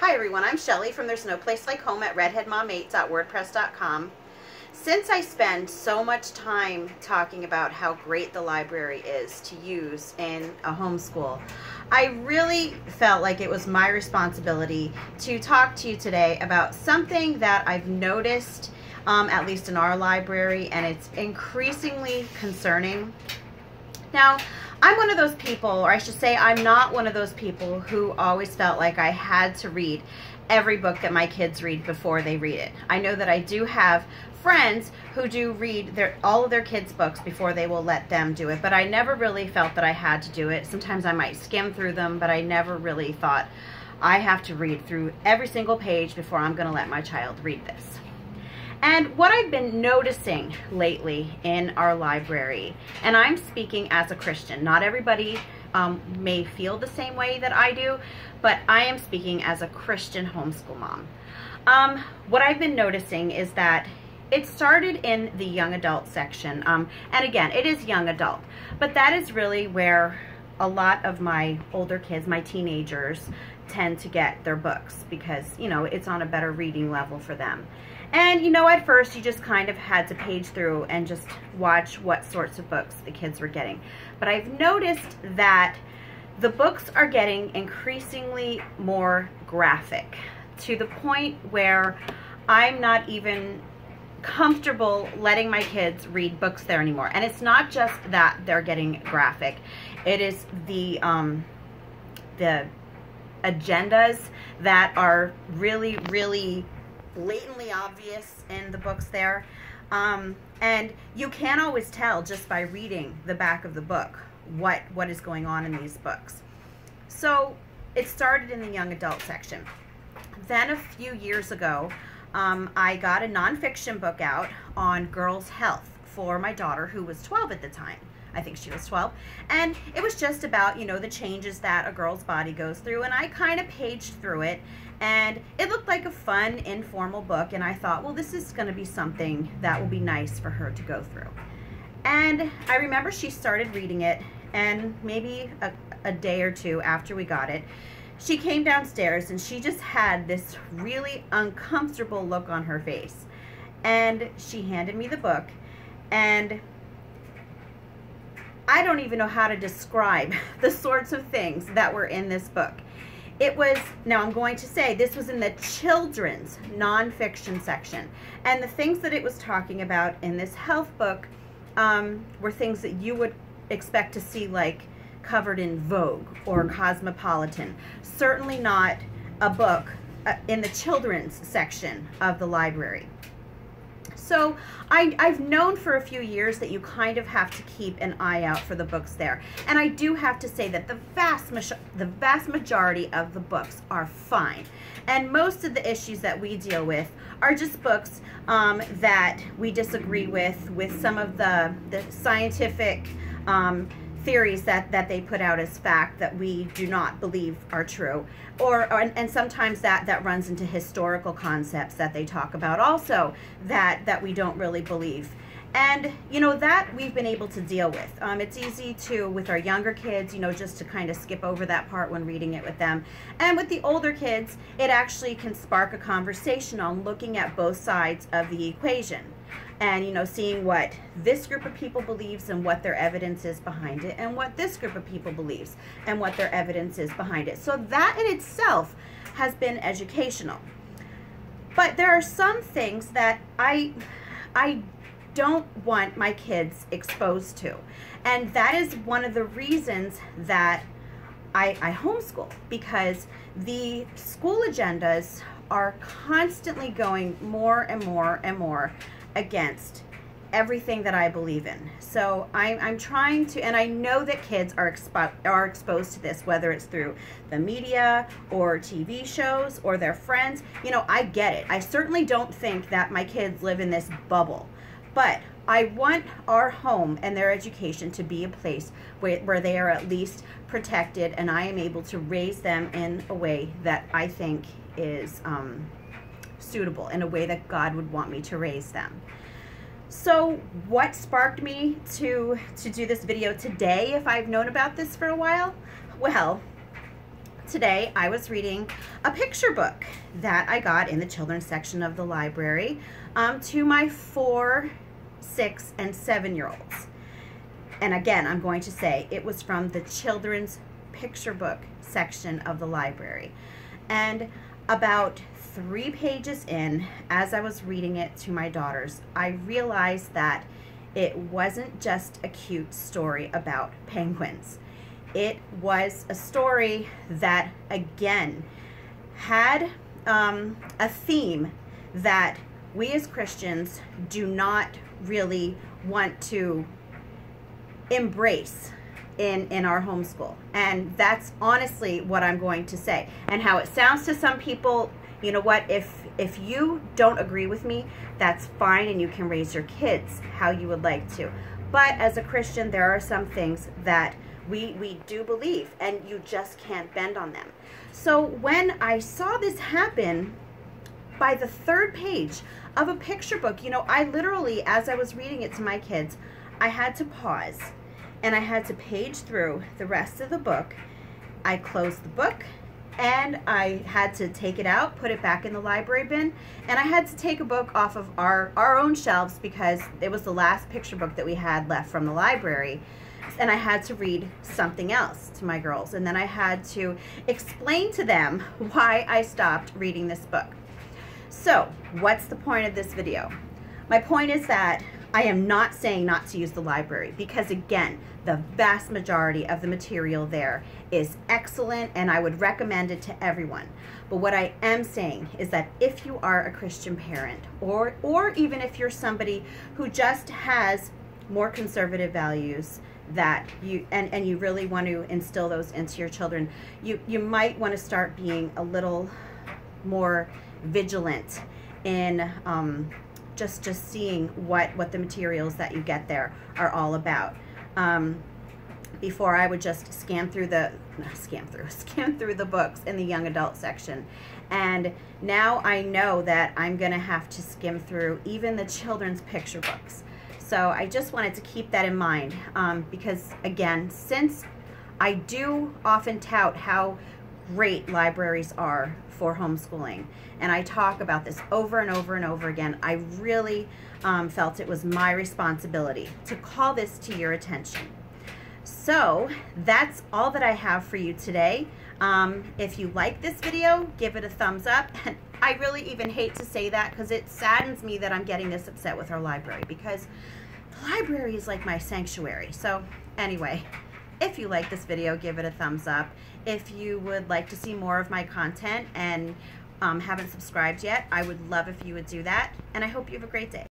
Hi everyone, I'm Shelly from There's No Place Like Home at redheadmom8.wordpress.com. Since I spend so much time talking about how great the library is to use in a homeschool, I really felt like it was my responsibility to talk to you today about something that I've noticed, at least in our library, and it's increasingly concerning. Now, I'm one of those people, or I should say I'm not one of those people who always felt like I had to read every book that my kids read before they read it. I know that I do have friends who do read all of their kids' books before they will let them do it, but I never really felt that I had to do it. Sometimes I might skim through them, but I never really thought I have to read through every single page before I'm going to let my child read this. And what I've been noticing lately in our library, and I'm speaking as a Christian, not everybody may feel the same way that I do, but I am speaking as a Christian homeschool mom. What I've been noticing is that it started in the young adult section, and again, it is young adult, but that is really where a lot of my older kids, my teenagers, tend to get their books because, you know, it's on a better reading level for them. And, you know, at first you just kind of had to page through and just watch what sorts of books the kids were getting. But I've noticed that the books are getting increasingly more graphic to the point where I'm not even comfortable letting my kids read books there anymore. And it's not just that they're getting graphic. It is the agendas that are really, really blatantly obvious in the books there, and you can't always tell just by reading the back of the book what is going on in these books. So it started in the young adult section. Then a few years ago, I got a nonfiction book out on girls' health for my daughter, who was 12 at the time. I think she was 12, and it was just about, you know, the changes that a girl's body goes through, and I kind of paged through it, and it looked like a fun, informal book, and I thought, well, this is going to be something that will be nice for her to go through. And I remember she started reading it, and maybe a day or two after we got it, she came downstairs, and she just had this really uncomfortable look on her face, and she handed me the book, and I don't even know how to describe the sorts of things that were in this book. It was, now I'm going to say, this was in the children's nonfiction section. And the things that it was talking about in this health book were things that you would expect to see like covered in Vogue or Cosmopolitan. Certainly not a book in the children's section of the library. So I've known for a few years that you kind of have to keep an eye out for the books there. And I do have to say that the vast majority of the books are fine. And most of the issues that we deal with are just books that we disagree with some of the scientific theories that they put out as fact that we do not believe are true, and sometimes that runs into historical concepts that they talk about also that we don't really believe. And you know, that we've been able to deal with. It's easy to, with our younger kids, you know, just to kind of skip over that part when reading it with them. And with the older kids, it actually can spark a conversation on looking at both sides of the equation. And, you know, seeing what this group of people believes and what their evidence is behind it, and what this group of people believes and what their evidence is behind it. So that in itself has been educational. But there are some things that I don't want my kids exposed to. And that is one of the reasons that I homeschool, because the school agendas are constantly going more and more and more against everything that I believe in. So I'm trying to, and I know that kids are exposed to this, whether it's through the media or TV shows or their friends. You know, I get it. I certainly don't think that my kids live in this bubble, but I want our home and their education to be a place where they are at least protected, and I am able to raise them in a way that I think is suitable, in a way that God would want me to raise them. So what sparked me to do this video today, if I've known about this for a while? Well, today I was reading a picture book that I got in the children's section of the library to my 4, 6, and 7-year-olds. And again, I'm going to say it was from the children's picture book section of the library. And about 3 pages in, as I was reading it to my daughters, I realized that it wasn't just a cute story about penguins. It was a story that, again, had a theme that we as Christians do not really want to embrace in our homeschool. And that's honestly what I'm going to say. And how it sounds to some people, you know what, if you don't agree with me, that's fine, and you can raise your kids how you would like to. But as a Christian, there are some things that we do believe, and you just can't bend on them. So when I saw this happen, by the 3rd page of a picture book, you know, I literally, as I was reading it to my kids, I had to pause and I had to page through the rest of the book. I closed the book and I had to take it out, put it back in the library bin, and I had to take a book off of our own shelves because it was the last picture book that we had left from the library. And I had to read something else to my girls, and then I had to explain to them why I stopped reading this book. So what's the point of this video? My point is that I am not saying not to use the library, because again, the vast majority of the material there is excellent and I would recommend it to everyone. But what I am saying is that if you are a Christian parent, or even if you're somebody who just has more conservative values that you and you really want to instill those into your children, you might want to start being a little more vigilant in just seeing what the materials that you get there are all about. Before, I would just skim through the books in the young adult section, and now I know that I'm gonna have to skim through even the children's picture books. So I just wanted to keep that in mind, because again, since I do often tout how great libraries are for homeschooling, and I talk about this over and over and over again, I really felt it was my responsibility to call this to your attention. So that's all that I have for you today. If you like this video, give it a thumbs up. And I really even hate to say that because it saddens me that I'm getting this upset with our library, because the library is like my sanctuary. So anyway, if you like this video, give it a thumbs up. If you would like to see more of my content and haven't subscribed yet, I would love if you would do that. And I hope you have a great day.